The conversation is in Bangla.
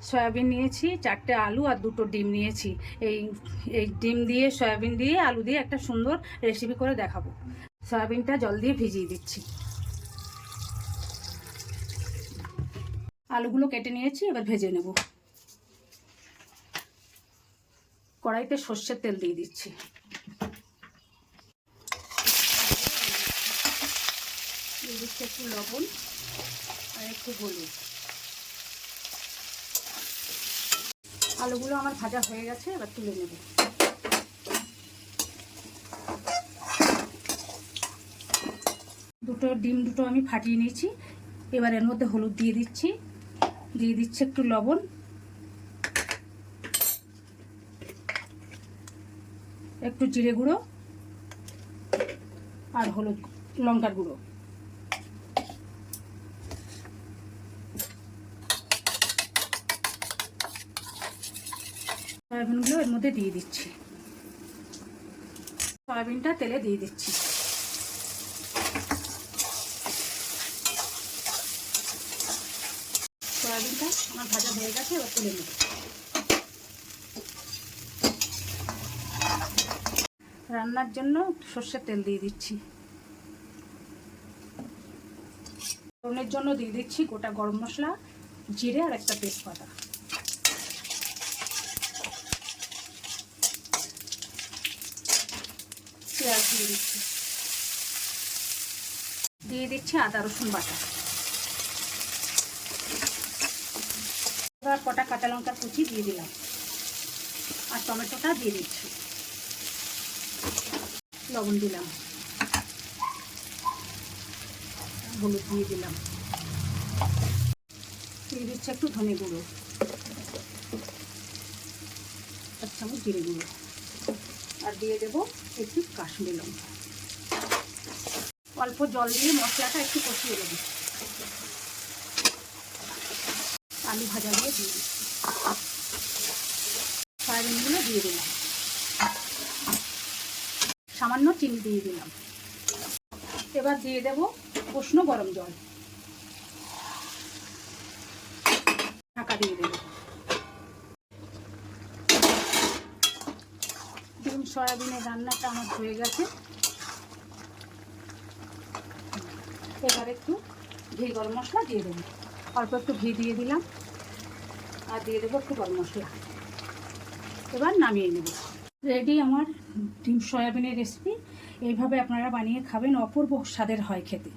সয়াবিন নিয়েছি, 4টে আলু আর 2টো ডিম নিয়েছি। এই এই ডিম দিয়ে সয়াবিন দিয়ে আলু দিয়ে একটা সুন্দর রেসিপি করে দেখাবো। সয়াবিনটা জল দিয়ে ভিজিয়ে দিচ্ছি। আলুগুলো কেটে নিয়েছি, এবার ভেজে নেব। কড়াইতে সর্ষের তেল দিয়ে দিচ্ছি। দিয়ে দিচ্ছি একটু লবণ আর একটু হলুদ। আলুগুলো আমার ভাজা হয়ে গেছে, এবার তুলে নেব। ডিম দুটো আমি ফাটিয়ে নিয়েছি। এবার এর মধ্যে হলুদ দিয়ে দিচ্ছি, দিয়ে দিচ্ছি একটু লবণ, একটু জিরে গুঁড়ো আর হলুদ লঙ্কার গুঁড়ো। সয়াবিনগুলো এর মধ্যে দিয়ে দিচ্ছি। সয়াবিনটা তেলে দিয়ে দিচ্ছি। সয়াবিনটা আমার ভাজা হয়ে গেছে, এবার তুলে নেব। রান্নার জন্য সর্ষের তেল দিয়ে দিচ্ছি। ফোড়নের জন্য দিয়ে দিচ্ছি গোটা গরম মশলা, জিরে আর একটা তেজপাতা। পেঁয়াজ দিয়ে দিচ্ছি, দিয়ে দিচ্ছি আদা রসুন বাটা। এবার কটা কাঁচা লঙ্কা কুচি দিয়ে দিলাম আর টমেটোটা দিয়ে দিচ্ছি। লবণ দিলাম, হলুদ দিয়ে দিলাম, দিয়ে দিচ্ছি একটু ধনে গুঁড়ো, 1 চামচ জিরে গুঁড়ো, আর দিয়ে দেবো একটু কাশ্মীরি লঙ্কা। অল্প জল দিয়ে মশলাটা একটু কষিয়ে দেবো। আলু ভাজা দিয়ে দিয়ে দিচ্ছি। সয়াবিনগুলো দিয়ে দিলাম, সামান্য চিনি দিয়ে দিলাম। এবার দিয়ে দেব উষ্ণ গরম জল, ঢাকা দিয়ে দেব। ডিম সয়াবিনের রান্নাটা আমার হয়ে গেছে। এবার একটু ঘি গরম মশলা দিয়ে দেবো। অল্প একটু ঘি দিয়ে দিলাম আর দিয়ে দেবো একটু গরম মশলা। এবার নামিয়ে নেব। রেডি আমার ডিম সয়াবিনের রেসিপি। এইভাবে আপনারা বানিয়ে খাবেন, অপূর্ব স্বাদের হয় খেতে।